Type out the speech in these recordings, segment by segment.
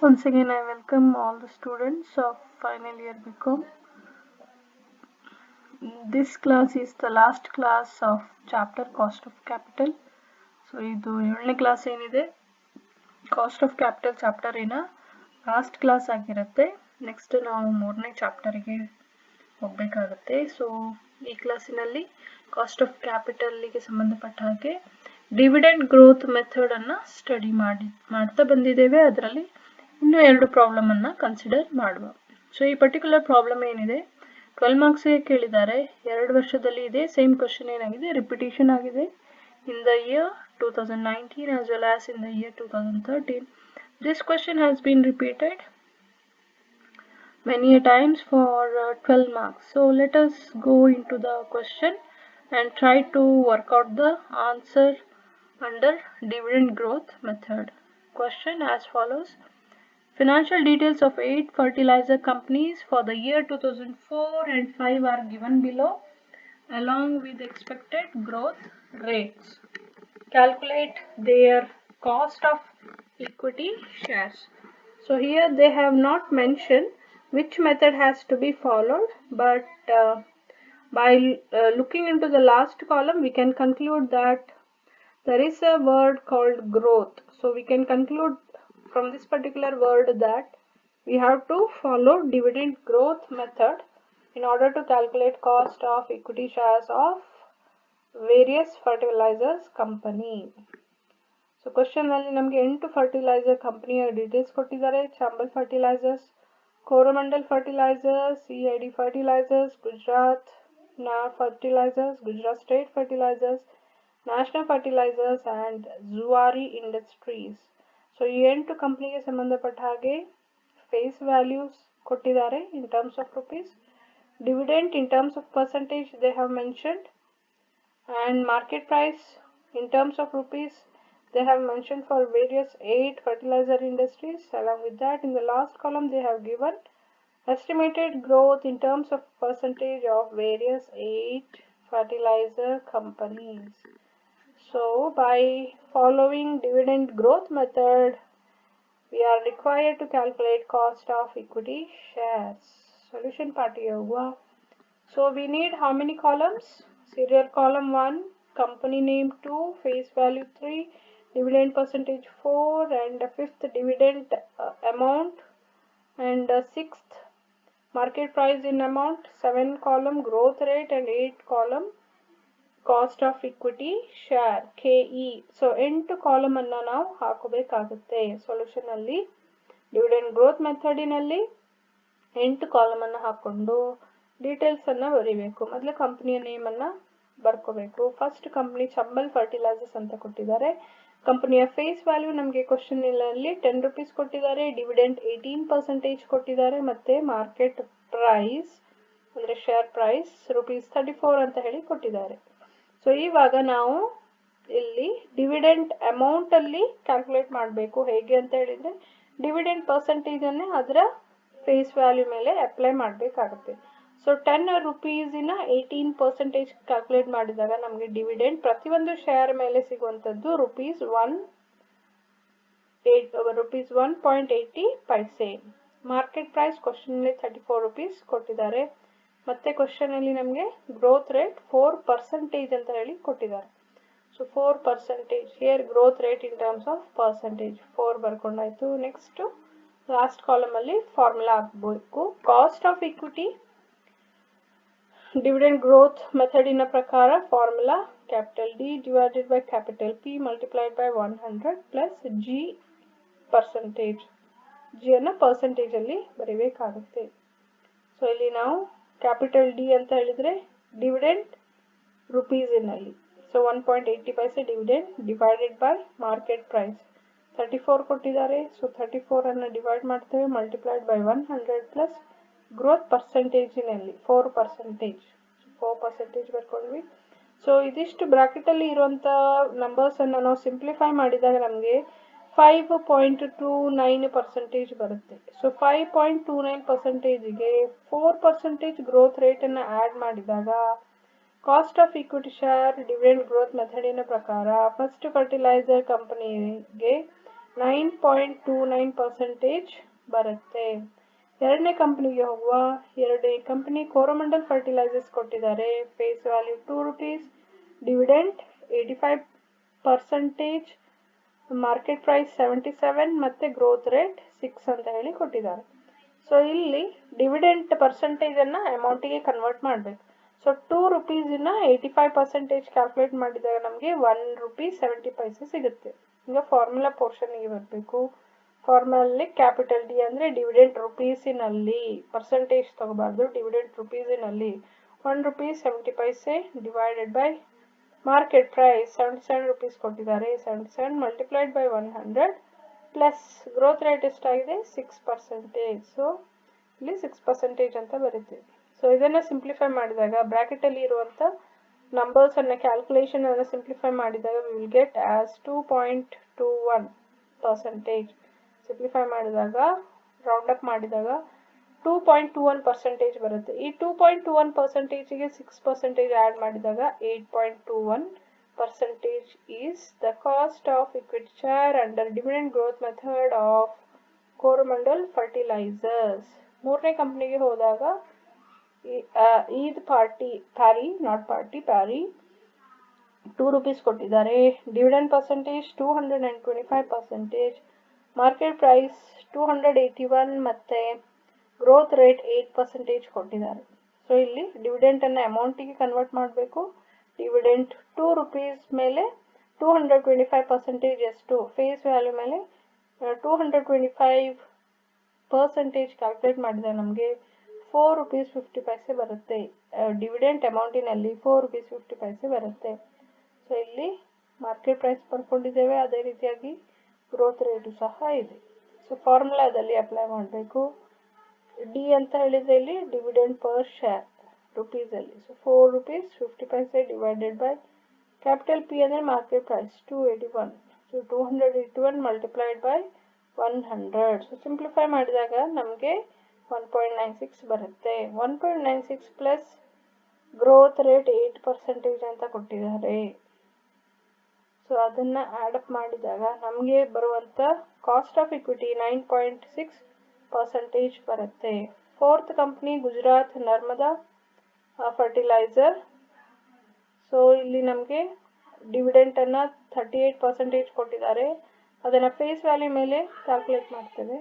Once again, I welcome all the students of final year BCom. This class is the last class of chapter Cost of Capital. So, ಇದು 7ನೇ class ಏನಿದೆ cost of capital chapter last class ಆಗಿರುತ್ತೆ. Next ನಾವು 3ನೇ ಚಾಪ್ಟರ್ಗೆ ಹೋಗಬೇಕಾಗುತ್ತೆ. So ಈ ಕ್ಲಾಸಿನಲ್ಲಿ cost of ಕ್ಯಾಪಿಟಲ್ಗೆ ಸಂಬಂಧಪಟ್ಟ ಹಾಗೆ dividend growth ಮೆಥಡನ್ನು study ಮಾಡ್ತಾ ಬಂದಿದ್ದೇವೆ. ಅದರಲ್ಲಿ ಇನ್ನೂ 2 ಪ್ರಾಬ್ಲಮನ್ನು ಕನ್ಸಿಡರ್ ಮಾಡುವ. ಸೊ ಈ ಪರ್ಟಿಕ್ಯುಲರ್ ಪ್ರಾಬ್ಲಮ್ ಏನಿದೆ 12 ಮಾರ್ಕ್ಸ್ಗೆ ಕೇಳಿದ್ದಾರೆ. 2 ವರ್ಷದಲ್ಲಿ ಇದೆ. ಸೇಮ್ ಕ್ವಶನ್ ಏನಾಗಿದೆ, ರಿಪಿಟೇಷನ್ ಆಗಿದೆ. In the year 2019 as well as in the year 2013. This question has been repeated many a times for 12 marks. So let us go into the question and try to work out the answer under dividend growth method. Question as follows. Financial details of 8 fertilizer companies for the year 2004 and 5 are given below along with expected growth rates. Calculate their cost of equity shares. So here they have not mentioned which method has to be followed, but by looking into the last column we can conclude that there is a word called growth. So we can conclude from this particular word that we have to follow dividend growth method in order to calculate cost of equity shares of various fertilizers company. So question ಅಲ್ಲಿ ನಮಗೆ 8 fertiliser ಕಂಪನಿಯ details ಕೊಟ್ಟಿದ್ದಾರೆ. Chambal fertilisers, Coromandel fertilisers, CID fertilisers, Gujarat fertilisers, Gujarat state fertilisers, national fertilisers and Zuari industries. So ಈ 8 ಕಂಪನಿಗೆ ಸಂಬಂಧಪಟ್ಟ ಹಾಗೆ face values ಕೊಟ್ಟಿದ್ದಾರೆ in terms of rupees. Dividend in terms of percentage they have mentioned, and market price in terms of rupees they have mentioned for various 8 fertilizer industries. Along with that, in the last column they have given estimated growth in terms of percentage of various 8 fertilizer companies. So by following dividend growth method we are required to calculate cost of equity shares. Solution part hoga. So we need how many columns? Serial column 1, company name 2, face value 3, dividend percentage 4, and 5th dividend amount, and 6th market price in amount, 7 column growth rate, and 8 column cost of equity share KE. So 8 column ಅನ್ನು ನಾವು ಹಾಕಬೇಕಾಗುತ್ತೆ. Solution ಅಲ್ಲಿ dividend growth ಮೆಥಡಿನಲ್ಲಿ 8 column ಅನ್ನು ಹಾಕೊಂಡು details ಅನ್ನ ಬರೀಬೇಕು. ಮೊದಲು ಕಂಪನಿಯ ನೇಮ್ ಅನ್ನ ಬರ್ಕೋಬೇಕು. ಫಸ್ಟ್ ಕಂಪನಿ ಚಂಬಲ್ ಫರ್ಟಿಲೈಸರ್ಸ್ ಅಂತ ಕೊಟ್ಟಿದ್ದಾರೆ. ಕಂಪನಿಯ ಫೇಸ್ ವ್ಯಾಲ್ಯೂ ನಮಗೆ ಕ್ವಶನ್ ಅಲ್ಲಿ 10 ರೂಪೀಸ್ ಕೊಟ್ಟಿದ್ದಾರೆ. ಡಿವಿಡೆಂಟ್ 18% ಕೊಟ್ಟಿದ್ದಾರೆ. ಮತ್ತೆ ಮಾರ್ಕೆಟ್ ಪ್ರೈಸ್ ಅಂದ್ರೆ ಶೇರ್ ಪ್ರೈಸ್ ₹34 ಅಂತ ಹೇಳಿ ಕೊಟ್ಟಿದ್ದಾರೆ. ಸೊ ಇವಾಗ ನಾವು ಇಲ್ಲಿ ಡಿವಿಡೆಂಟ್ ಅಮೌಂಟ್ ಅಲ್ಲಿ ಕ್ಯಾಲ್ಕುಲೇಟ್ ಮಾಡಬೇಕು. ಹೇಗೆ ಅಂತ ಹೇಳಿದ್ರೆ ಡಿವಿಡೆಂಟ್ ಪರ್ಸೆಂಟೇಜ್ ಅನ್ನೇ ಅದರ ಫೇಸ್ ವ್ಯಾಲ್ಯೂ ಮೇಲೆ ಅಪ್ಲೈ ಮಾಡಬೇಕಾಗುತ್ತೆ. ಸೊ 10 ರೂಪೀಸಿನ 18% ಕ್ಯಾಲ್ಕುಲೇಟ್ ಮಾಡಿದಾಗ ನಮಗೆ ಡಿವಿಡೆಂಡ್ ಪ್ರತಿಯೊಂದು ಶೇರ್ ಮೇಲೆ ಸಿಗುವಂಥದ್ದು ₹1.80. ಮಾರ್ಕೆಟ್ ಪ್ರೈಸ್ ಕ್ವಶನ್ ಅಲ್ಲಿ 34 ರೂಪೀಸ್ ಕೊಟ್ಟಿದ್ದಾರೆ. ಮತ್ತೆ ಕ್ವಶನ್ ಅಲ್ಲಿ ನಮಗೆ ಗ್ರೋತ್ ರೇಟ್ 4% ಅಂತ ಹೇಳಿ ಕೊಟ್ಟಿದ್ದಾರೆ. So 4% here growth rate in terms of percentage 4 ಬರ್ಕೊಂಡಾಯ್ತು. ನೆಕ್ಸ್ಟ್ ಲಾಸ್ಟ್ ಕಾಲಮ್ ಅಲ್ಲಿ ಫಾರ್ಮುಲಾ ಹಾಕಬೇಕು. Cost of equity dividend growth method in a prakara formula capital D divided by capital P multiplied by 100 plus G percentage. G ಅನ್ನ percentage ಅಲ್ಲಿ ಬರೀಬೇಕಾಗುತ್ತೆ. So ಇಲ್ಲಿ ನಾವು capital D ಅಂತ ಹೇಳಿದ್ರೆ ಡಿವಿಡೆಂಡ್ ರುಪೀಸ್ ನಲ್ಲಿ. So 1.80 paise dividend divided by market price 34 ಕೊಟ್ಟಿದ್ದಾರೆ. So 34 ಅನ್ನ ಡಿವೈಡ್ ಮಾಡ್ತೇವೆ ಮಲ್ಟಿಪ್ಲೈಡ್ ಬೈ 100 ಪ್ಲಸ್ ಗ್ರೋತ್ ಪರ್ಸೆಂಟೇಜಿನಲ್ಲಿ 4% ಬರ್ಕೊಂಡ್ವಿ. ಸೊ ಇದಿಷ್ಟು ಬ್ರಾಕೆಟ್ ಅಲ್ಲಿ ಇರುವಂತ ನಂಬರ್ಸ್ ಅನ್ನ ನಾವು ಸಿಂಪ್ಲಿಫೈ ಮಾಡಿದಾಗ ನಮಗೆ 5.29% ಬರುತ್ತೆ. ಸೊ 5.29%ಗೆ 4% ಗ್ರೋತ್ ರೇಟ್ ಅನ್ನ ಆಡ್ ಮಾಡಿದಾಗ cost of equity share dividend growth ಮೆಥಡಿನ ಪ್ರಕಾರ ಫಸ್ಟ್ ಫರ್ಟಿಲೈಸರ್ ಕಂಪನಿಗೆ 9.29% ಬರುತ್ತೆ. ಎರಡನೇ ಕಂಪ್ನಿಗೆ ಹೋಗುವ. ಎರಡನೇ ಕಂಪ್ನಿ ಕೋರಮಂಡಲ್ ಫರ್ಟಿಲೈಸರ್ಸ್ ಕೊಟ್ಟಿದ್ದಾರೆ. Face value 2 rupees, dividend 85%, market price 77 ಮತ್ತು ಗ್ರೋತ್ ರೇಟ್ 6 ಅಂತ ಹೇಳಿ ಕೊಟ್ಟಿದ್ದಾರೆ. ಸೊ ಇಲ್ಲಿ ಡಿವಿಡೆಂಟ್ ಪರ್ಸೆಂಟೇಜನ್ನು ಅಮೌಂಟಿಗೆ ಕನ್ವರ್ಟ್ ಮಾಡಬೇಕು. ಸೊ 2 rupeesನ 85% ಕ್ಯಾಲ್ಕುಲೇಟ್ ಮಾಡಿದಾಗ ನಮಗೆ 1 rupee 70 paise ಸಿಗುತ್ತೆ. ಈಗ ಫಾರ್ಮುಲಾ ಪೋರ್ಷನ್ಗೆ ಬರಬೇಕು. ಫಾರ್ಮುಲಲ್ಲಿ ಕ್ಯಾಪಿಟಲ್ ಡಿ ಅಂದರೆ ಡಿವಿಡೆಂಟ್ ರುಪೀಸಿನಲ್ಲಿ, ಪರ್ಸೆಂಟೇಜ್ ತಗೋಬಾರ್ದು, ಡಿವಿಡೆಂಟ್ ರುಪೀಸಿನಲ್ಲಿ 1 rupee 70 paise divided by market price 77 rupees ಕೊಟ್ಟಿದ್ದಾರೆ. 77 multiplied by 100 plus growth rate ಎಷ್ಟಾಗಿದೆ 6%. ಸೊ ಇಲ್ಲಿ 6% ಅಂತ ಬರುತ್ತೆ. ಸೊ ಇದನ್ನು ಸಿಂಪ್ಲಿಫೈ ಮಾಡಿದಾಗ ಬ್ರ್ಯಾಕೆಟಲ್ಲಿ ಇರುವಂಥ ನಂಬರ್ಸನ್ನು ಕ್ಯಾಲ್ಕುಲೇಷನನ್ನು ಸಿಂಪ್ಲಿಫೈ ಮಾಡಿದಾಗ we will get as 2.21%. Simplify ಮಾಡಿದಾಗ ರೌಂಡ್ ಅಪ್ ಮಾಡಿದಾಗ 2.21% ಬರುತ್ತೆ. ಈ 2.21%ಗೆ 6% ಆ್ಯಡ್ ಮಾಡಿದಾಗ 8.21% is the cost of equity share under dividend growth method of Coromandel fertilisers. ಮೂರನೇ ಕಂಪ್ನಿಗೆ ಹೋದಾಗ ಪ್ಯಾರಿ 2 rupees ಕೊಟ್ಟಿದ್ದಾರೆ. ಡಿವಿಡೆಂಡ್ ಪರ್ಸೆಂಟೇಜ್ 225%, ಮಾರ್ಕೆಟ್ ಪ್ರೈಸ್ 281 ಮತ್ತು ಗ್ರೋತ್ ರೇಟ್ 8% ಕೊಟ್ಟಿದ್ದಾರೆ. ಸೊ ಇಲ್ಲಿ ಡಿವಿಡೆಂಟನ್ನು ಅಮೌಂಟಿಗೆ ಕನ್ವರ್ಟ್ ಮಾಡಬೇಕು. ಡಿವಿಡೆಂಟ್ 2 rupees ಮೇಲೆ 225% ಎಷ್ಟು ಫೇಸ್ ವ್ಯಾಲ್ಯೂ ಮೇಲೆ 225% ಕ್ಯಾಲ್ಕುಲೇಟ್ ಮಾಡಿದಾಗ ನಮಗೆ 4 rupees 50 paise ಬರುತ್ತೆ. ಡಿವಿಡೆಂಟ್ ಅಮೌಂಟಿನಲ್ಲಿ 4 rupees 50 paise ಬರುತ್ತೆ. ಸೊ ಇಲ್ಲಿ ಮಾರ್ಕೆಟ್ ಪ್ರೈಸ್ ಬರ್ಕೊಂಡಿದ್ದೇವೆ, ಅದೇ ರೀತಿಯಾಗಿ ಗ್ರೋತ್ ರೇಟು ಸಹ ಇದೆ. ಸೊ ಫಾರ್ಮುಲಾದಲ್ಲಿ ಅಪ್ಲೈ ಮಾಡಬೇಕು. ಡಿ ಅಂತ ಹೇಳಿದರೆ ಇಲ್ಲಿ ಡಿವಿಡೆಂಟ್ ಪರ್ ಶೇರ್ ರುಪೀಸಲ್ಲಿ. So 4 rupees 50 paise divided by capital P ಅಂದರೆ market price 281. So 281 multiplied by 100. So simplify ಮಾಡಿದಾಗ ನಮಗೆ 1.96 ಬರುತ್ತೆ. 1.96 ಪ್ಲಸ್ ಗ್ರೋತ್ ರೇಟ್ 8% ಅಂತ ಕೊಟ್ಟಿದ್ದಾರೆ. ಸೊ ಅದನ್ನು ಆ್ಯಡಪ್ ಮಾಡಿದಾಗ ನಮಗೆ ಬರುವಂಥ ಕಾಸ್ಟ್ ಆಫ್ ಇಕ್ವಿಟಿ 9.6% ಬರುತ್ತೆ. Fourth company Gujarat Narmada fertiliser. So ಇಲ್ಲಿ ನಮಗೆ ಡಿವಿಡೆಂಟನ್ನು 38% ಕೊಟ್ಟಿದ್ದಾರೆ. ಅದನ್ನು ಫೇಸ್ ವ್ಯಾಲ್ಯೂ ಮೇಲೆ ಕ್ಯಾಲ್ಕುಲೇಟ್ ಮಾಡ್ತೇವೆ.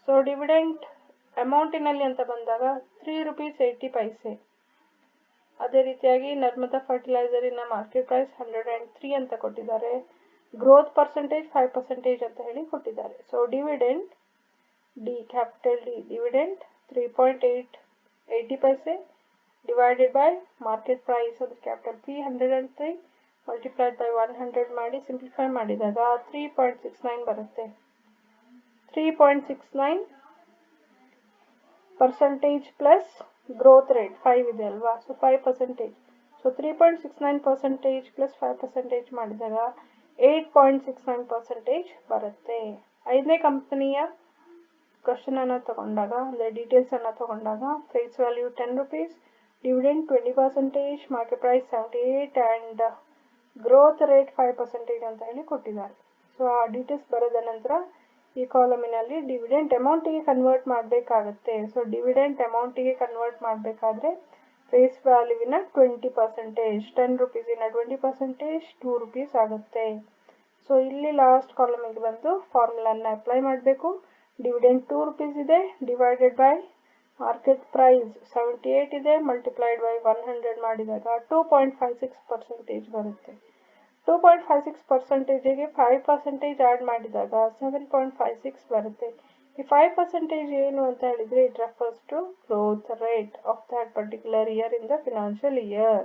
ಸೊ ಡಿವಿಡೆಂಟ್ ಅಮೌಂಟಿನಲ್ಲಿ ಅಂತ ಬಂದಾಗ 3 rupees 80 paise. ಅದೇ ರೀತಿಯಾಗಿ ನರ್ಮದಾ ಫರ್ಟಿಲೈಸರಿನ ಮಾರ್ಕೆಟ್ ಪ್ರೈಸ್ 103 ಅಂತ ಕೊಟ್ಟಿದ್ದಾರೆ. ಗ್ರೋತ್ ಪರ್ಸೆಂಟೇಜ್ 5% ಅಂತ ಹೇಳಿ ಕೊಟ್ಟಿದ್ದಾರೆ. So dividend D capital D dividend 3.80 paise divided by market price ಅದು ಕ್ಯಾಪಿಟಲ್ ಪಿ 103 ಮಲ್ಟಿಪ್ಲೈಡ್ ಬೈ 100 ಮಾಡಿ ಸಿಂಪ್ಲಿಫೈ ಮಾಡಿದಾಗ 3.69 ಬರುತ್ತೆ. 3.69% ಪ್ಲಸ್ ಗ್ರೋತ್ ರೇಟ್ 5 ಇದೆ ಅಲ್ವಾ, ಸೊ 5%. ಸೊ 3.69% ಪ್ಲಸ್ 5% ಮಾಡಿದಾಗ 8.69% ಬರುತ್ತೆ. ಐದನೇ ಕಂಪನಿಯ ಕ್ವಶನನ್ನು ತಗೊಂಡಾಗ ಅಂದರೆ ಡೀಟೇಲ್ಸನ್ನು ತಗೊಂಡಾಗ face value 10 rupees, dividend 20%, market price 78 and growth rate 5% ಅಂತ ಹೇಳಿ ಕೊಟ್ಟಿದ್ದಾರೆ. ಸೊ ಆ ಡೀಟೇಲ್ಸ್ ಬರೋದ ನಂತರ ಈ ಕಾಲಮಿನಲ್ಲಿ ಡಿವಿಡೆಂಟ್ ಅಮೌಂಟಿಗೆ ಕನ್ವರ್ಟ್ ಮಾಡಬೇಕಾಗುತ್ತೆ. ಸೊ ಡಿವಿಡೆಂಟ್ ಅಮೌಂಟಿಗೆ ಕನ್ವರ್ಟ್ ಮಾಡಬೇಕಾದ್ರೆ ಫೇಸ್ ವ್ಯಾಲ್ಯೂವಿನ 20%, 10 rupeesನ 20% 2 rupees ಆಗುತ್ತೆ. ಸೊ ಇಲ್ಲಿ ಲಾಸ್ಟ್ ಕಾಲಮಿಗೆ ಬಂದು ಫಾರ್ಮುಲಾನ ಅಪ್ಲೈ ಮಾಡಬೇಕು. ಡಿವಿಡೆಂಟ್ 2 rupees ಇದೆ ಡಿವೈಡೆಡ್ ಬೈ ಮಾರ್ಕೆಟ್ ಪ್ರೈಸ್ 78 ಇದೆ ಮಲ್ಟಿಪ್ಲೈಡ್ ಬೈ 100 ಮಾಡಿದಾಗ 2.56% ಬರುತ್ತೆ. 2.56%ಗೆ 5% ಆ್ಯಡ್ ಮಾಡಿದಾಗ 7.56 ಬರುತ್ತೆ. ಈ 5% ಏನು ಅಂತ ಹೇಳಿದರೆ it refers to growth rate of that particular year in the financial year.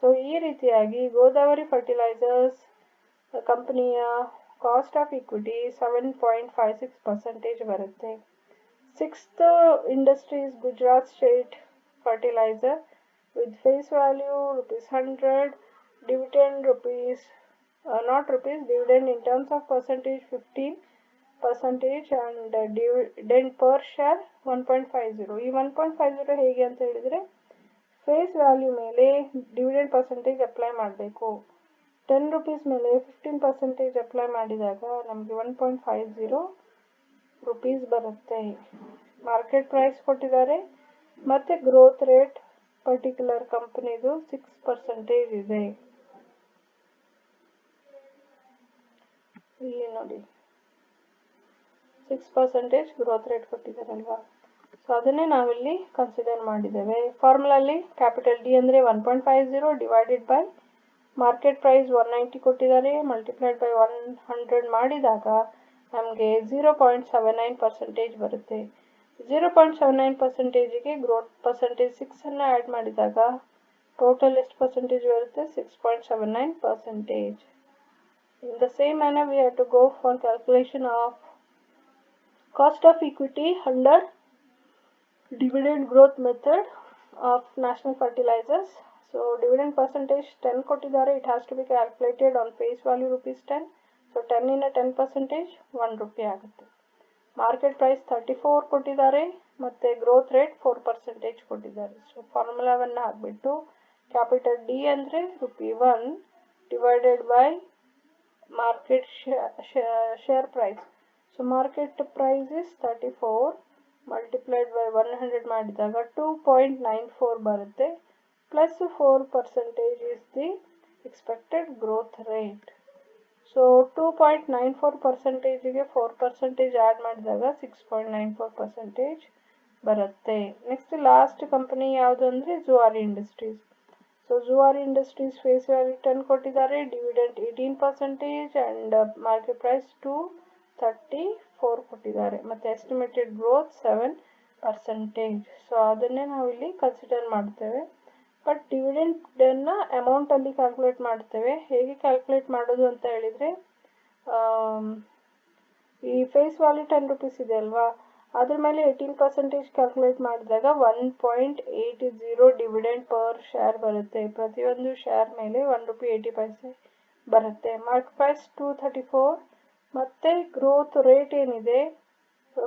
So ಈ ರೀತಿಯಾಗಿ ಗೋದಾವರಿ ಫರ್ಟಿಲೈಸರ್ಸ್ ಕಂಪನಿಯ ಕಾಸ್ಟ್ ಆಫ್ ಇಕ್ವಿಟಿ 7.56% ಬರುತ್ತೆ. Sixth industries Gujarat state fertiliser with face value ₹100, dividend dividend in terms of percentage 15% and dividend per share 1.50. ಈ 1.50 ಹೇಗೆ ಅಂತ ಹೇಳಿದರೆ face value ಮೇಲೆ dividend percentage apply ಮಾಡಬೇಕು. 10 rupees ಮೇಲೆ 15% ಅಪ್ಲೈ ಮಾಡಿದಾಗ ನಮಗೆ 1.50 rupees ಬರುತ್ತೆ. ಮಾರ್ಕೆಟ್ ಪ್ರೈಸ್ ಕೊಟ್ಟಿದ್ದಾರೆ ಮತ್ತು ಗ್ರೋತ್ ರೇಟ್ ಪರ್ಟಿಕ್ಯುಲರ್ ಕಂಪನಿದು 6% ಇದೆ. ಇಲ್ಲಿ ನೋಡಿ 6% ಗ್ರೋತ್ ರೇಟ್ ಕೊಟ್ಟಿದ್ದಾರಲ್ವಾ, ಸೊ ಅದನ್ನೇ ನಾವಿಲ್ಲಿ ಕನ್ಸಿಡರ್ ಮಾಡಿದ್ದೇವೆ. ಫಾರ್ಮುಲಲ್ಲಿ ಕ್ಯಾಪಿಟಲ್ ಡಿ ಅಂದರೆ 1.50 ಡಿವೈಡೆಡ್ ಬೈ ಮಾರ್ಕೆಟ್ ಪ್ರೈಸ್ 190 ಕೊಟ್ಟಿದ್ದಾರೆ, ಮಲ್ಟಿಪ್ಲೈಡ್ ಬೈ 100 ಮಾಡಿದಾಗ ನಮಗೆ 0.79% ಬರುತ್ತೆ. 0.79%ಗೆ ಗ್ರೋತ್ ಪರ್ಸೆಂಟೇಜ್ 6 ಆ್ಯಡ್ ಮಾಡಿದಾಗ ಟೋಟಲ್ ಎಷ್ಟು ಪರ್ಸೆಂಟೇಜ್ ಬರುತ್ತೆ? 6.79%. In the same manner, we have to go for calculation of cost of equity under dividend growth method of National Fertilizers. So dividend percentage 10 ಕೊಟ್ಟಿದ್ದಾರೆ, it has to be calculated on face value ₹10. So 10 in a 10% 1 rupee ಆಗುತ್ತೆ. Market price 34 ಕೊಟ್ಟಿದ್ದಾರೆ ಮತ್ತು growth rate 4% ಕೊಟ್ಟಿದ್ದಾರೆ. So ಫಾರ್ಮುಲಾವನ್ನು ಹಾಕಿಬಿಟ್ಟು capital D ಅಂದರೆ ₹1 divided by market share price. So market price is 34 multiplied by 100 ಮಾಡಿದಾಗ 2.94 ಬರುತ್ತೆ, plus 4% is the expected growth rate. So 2.94%ಗೆ 4% add ಮಾಡಿದಾಗ 6.94% ಬರುತ್ತೆ. ನೆಕ್ಸ್ಟ್ ಲಾಸ್ಟ್ ಕಂಪನಿ ಯಾವುದು ಅಂದರೆ Zuari industries. So Zuari industries face value 10 ಕೊಟ್ಟಿದ್ದಾರೆ, ಡಿವಿಡೆಂಟ್ 18% ಆ್ಯಂಡ್ ಮಾರ್ಕೆಟ್ ಪ್ರೈಸ್ 234 ಕೊಟ್ಟಿದ್ದಾರೆ ಮತ್ತು ಎಸ್ಟಿಮೇಟೆಡ್ ಗ್ರೋತ್ 7%. ಸೊ ಅದನ್ನೇ ನಾವಿಲ್ಲಿ ಕನ್ಸಿಡರ್ ಮಾಡ್ತೇವೆ. ಬಟ್ ಡಿವಿಡೆಂಟನ್ನು ಅಮೌಂಟಲ್ಲಿ ಕ್ಯಾಲ್ಕುಲೇಟ್ ಮಾಡ್ತೇವೆ. ಹೇಗೆ ಕ್ಯಾಲ್ಕುಲೇಟ್ ಮಾಡೋದು ಅಂತ ಹೇಳಿದರೆ, ಈ ಫೇಸ್ ವ್ಯಾಲ್ಯೂ 10 rupees ಇದೆ ಅಲ್ವಾ, ಅದ್ರ ಮೇಲೆ 18% ಕ್ಯಾಲ್ಕುಲೇಟ್ ಮಾಡಿದಾಗ 1.80 ಡಿವಿಡೆಂಡ್ ಪರ್ ಶೇರ್ ಬರುತ್ತೆ. ಪ್ರತಿಯೊಂದು ಶೇರ್ ಮೇಲೆ ₹1.80 ಬರುತ್ತೆ. ಮಾರ್ಕೆಟ್ ಪ್ರೈಸ್ 234 ಮತ್ತು ಗ್ರೋತ್ ರೇಟ್ ಏನಿದೆ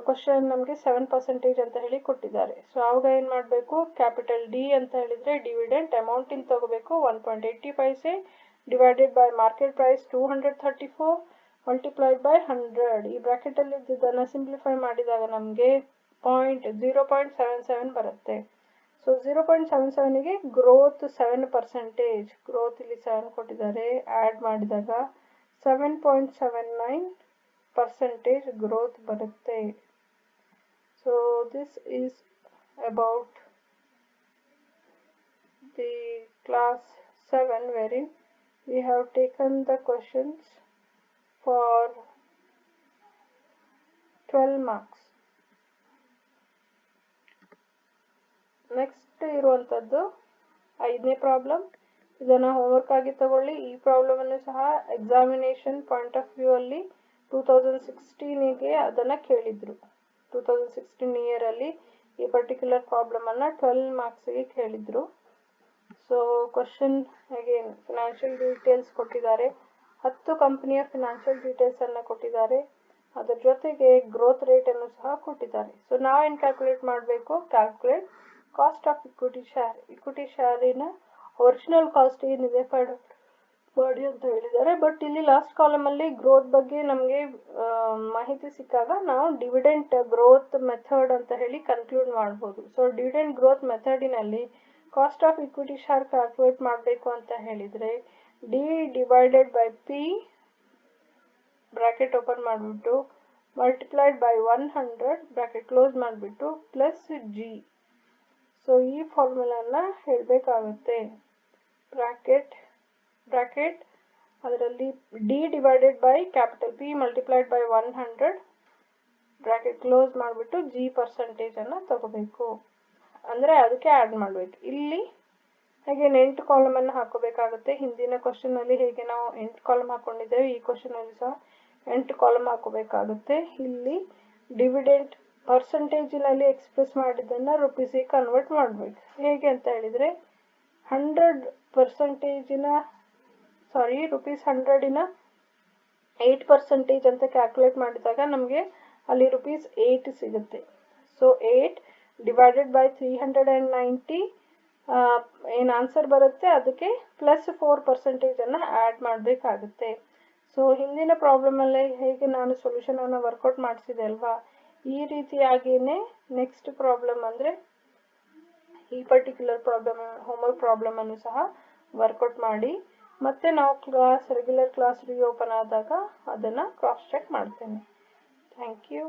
ಕ್ವಶನ್ ನಮಗೆ 7% ಅಂತ ಹೇಳಿ ಕೊಟ್ಟಿದ್ದಾರೆ. ಸೊ ಆವಾಗ ಏನು ಮಾಡಬೇಕು, ಕ್ಯಾಪಿಟಲ್ ಡಿ ಅಂತ ಹೇಳಿದರೆ ಡಿವಿಡೆಂಟ್ ಅಮೌಂಟಿಂದ ತಗೋಬೇಕು, 1.80 divided by market price 234 multiplied by 100. ಈ ಬ್ರ್ಯಾಕೆಟಲ್ಲಿ ಇದನ್ನು ಸಿಂಪ್ಲಿಫೈ ಮಾಡಿದಾಗ ನಮಗೆ 0.77 ಬರುತ್ತೆ. ಸೊ 0.77ಗೆ ಗ್ರೋತ್ 7%, ಗ್ರೋತ್ ಇಲ್ಲಿ 7 ಕೊಟ್ಟಿದ್ದಾರೆ, ಆ್ಯಡ್ ಮಾಡಿದಾಗ 7.79% ಗ್ರೋತ್ ಬರುತ್ತೆ. So this is about the class 7 wherein we have taken the questions for 12 marks. Next ಇರುವಂಥದ್ದು 5ನೇ ಪ್ರಾಬ್ಲಮ್. ಇದನ್ನು ಹೋಮ್ವರ್ಕ್ ಆಗಿ ತಗೊಳ್ಳಿ. ಈ ಪ್ರಾಬ್ಲಮನ್ನು ಸಹ ಎಕ್ಸಾಮಿನೇಷನ್ ಪಾಯಿಂಟ್ ಆಫ್ ವ್ಯೂ ಅಲ್ಲಿ 2016ಗೆ ಅದನ್ನು ಕೇಳಿದರು. 2016 ಇಯರಲ್ಲಿ ಈ ಪರ್ಟಿಕ್ಯುಲರ್ ಪ್ರಾಬ್ಲಮನ್ನು 12 ಮಾರ್ಕ್ಸಿಗೆ ಕೇಳಿದರು. So question again financial details ಕೊಟ್ಟಿದ್ದಾರೆ, 10 ಕಂಪನಿಯ ಫಿನಾನ್ಷಿಯಲ್ ಡೀಟೇಲ್ಸನ್ನು ಕೊಟ್ಟಿದ್ದಾರೆ, ಅದರ ಜೊತೆಗೆ ಗ್ರೋತ್ ರೇಟನ್ನು ಸಹ ಕೊಟ್ಟಿದ್ದಾರೆ. ಸೊ ನಾವೇನು ಕ್ಯಾಲ್ಕುಲೇಟ್ ಮಾಡಬೇಕು, calculate cost of equity share. Equity ಶೇರಿನ ಒರಿಜಿನಲ್ ಕಾಸ್ಟ್ ಏನಿದೆ ಮಾಡಿ ಅಂತ ಹೇಳಿದ್ದಾರೆ. ಬಟ್ ಇಲ್ಲಿ ಲಾಸ್ಟ್ ಕಾಲಮಲ್ಲಿ ಗ್ರೋತ್ ಬಗ್ಗೆ ನಮಗೆ ಮಾಹಿತಿ ಸಿಕ್ಕಾಗ ನಾವು ಡಿವಿಡೆಂಟ್ ಗ್ರೋತ್ ಮೆಥಡ್ ಅಂತ ಹೇಳಿ ಕನ್ಕ್ಲೂಡ್ ಮಾಡ್ಬೋದು. ಸೊ ಡಿವಿಡೆಂಟ್ ಗ್ರೋತ್ ಮೆಥಡಿನಲ್ಲಿ cost of equity share calculate ಮಾಡಬೇಕು ಅಂತ ಹೇಳಿದರೆ D divided by P bracket open ಮಾಡಿಬಿಟ್ಟು ಮಲ್ಟಿಪ್ಲೈಡ್ ಬೈ 100 ಬ್ರ್ಯಾಕೆಟ್ ಕ್ಲೋಸ್ ಮಾಡಿಬಿಟ್ಟು ಪ್ಲಸ್ ಜಿ. ಸೊ ಈ ಫಾರ್ಮುಲಾನ ಹೇಳಬೇಕಾಗುತ್ತೆ. ಬ್ರ್ಯಾಕೆಟ್ ಅದರಲ್ಲಿ D divided by capital P multiplied by 100 bracket close ಮಾಡಿಬಿಟ್ಟು ಜಿ ಪರ್ಸೆಂಟೇಜನ್ನು ತಗೋಬೇಕು, ಅಂದರೆ ಅದಕ್ಕೆ ಆ್ಯಡ್ ಮಾಡಬೇಕು. ಇಲ್ಲಿ ಹಾಗೆ 8 ಕಾಲಮನ್ನು ಹಾಕೋಬೇಕಾಗುತ್ತೆ. ಹಿಂದಿನ ಕ್ವಶನಲ್ಲಿ ಹೇಗೆ ನಾವು 8 ಕಾಲಮ್ ಹಾಕೊಂಡಿದ್ದೇವೆ, ಈ ಕ್ವಶನಲ್ಲಿ ಸಹ 8 ಕಾಲಮ್ ಹಾಕೋಬೇಕಾಗುತ್ತೆ. ಇಲ್ಲಿ ಡಿವಿಡೆಂಟ್ ಪರ್ಸೆಂಟೇಜಿನಲ್ಲಿ ಎಕ್ಸ್ಪ್ರೆಸ್ ಮಾಡಿದ್ದನ್ನು ರುಪೀಸಿಗೆ ಕನ್ವರ್ಟ್ ಮಾಡಬೇಕು. ಹೇಗೆ ಅಂತ ಹೇಳಿದರೆ ₹100ನ 8% ಅಂತ ಕ್ಯಾಲ್ಕುಲೇಟ್ ಮಾಡಿದಾಗ ನಮಗೆ ಅಲ್ಲಿ ₹8 ಸಿಗುತ್ತೆ. ಸೊ 8 ಡಿವೈಡೆಡ್ ಬೈ 390 ಏನು ಆನ್ಸರ್ ಬರುತ್ತೆ ಅದಕ್ಕೆ +4% ಆ್ಯಡ್ ಮಾಡಬೇಕಾಗುತ್ತೆ. ಸೊ ಹಿಂದಿನ ಪ್ರಾಬ್ಲಮಲ್ಲೇ ಹೇಗೆ ನಾನು ಸೊಲ್ಯೂಷನನ್ನು ವರ್ಕೌಟ್ ಮಾಡಿಸಿದೆ ಅಲ್ವಾ, ಈ ರೀತಿಯಾಗಿಯೇ ನೆಕ್ಸ್ಟ್ ಪ್ರಾಬ್ಲಮ್ ಅಂದರೆ ಈ ಪರ್ಟಿಕ್ಯುಲರ್ ಪ್ರಾಬ್ಲಮ್ ಹೋಮ್ವರ್ಕ್ ಪ್ರಾಬ್ಲಮನ್ನು ಸಹ ವರ್ಕೌಟ್ ಮಾಡಿ. ಮತ್ತೆ ನಾವು ರೆಗ್ಯುಲರ್ ಕ್ಲಾಸ್ ರೀಓಪನ್ ಆದಾಗ ಅದನ್ನು ಕ್ರಾಸ್ ಚೆಕ್ ಮಾಡ್ತೇನೆ. Thank you.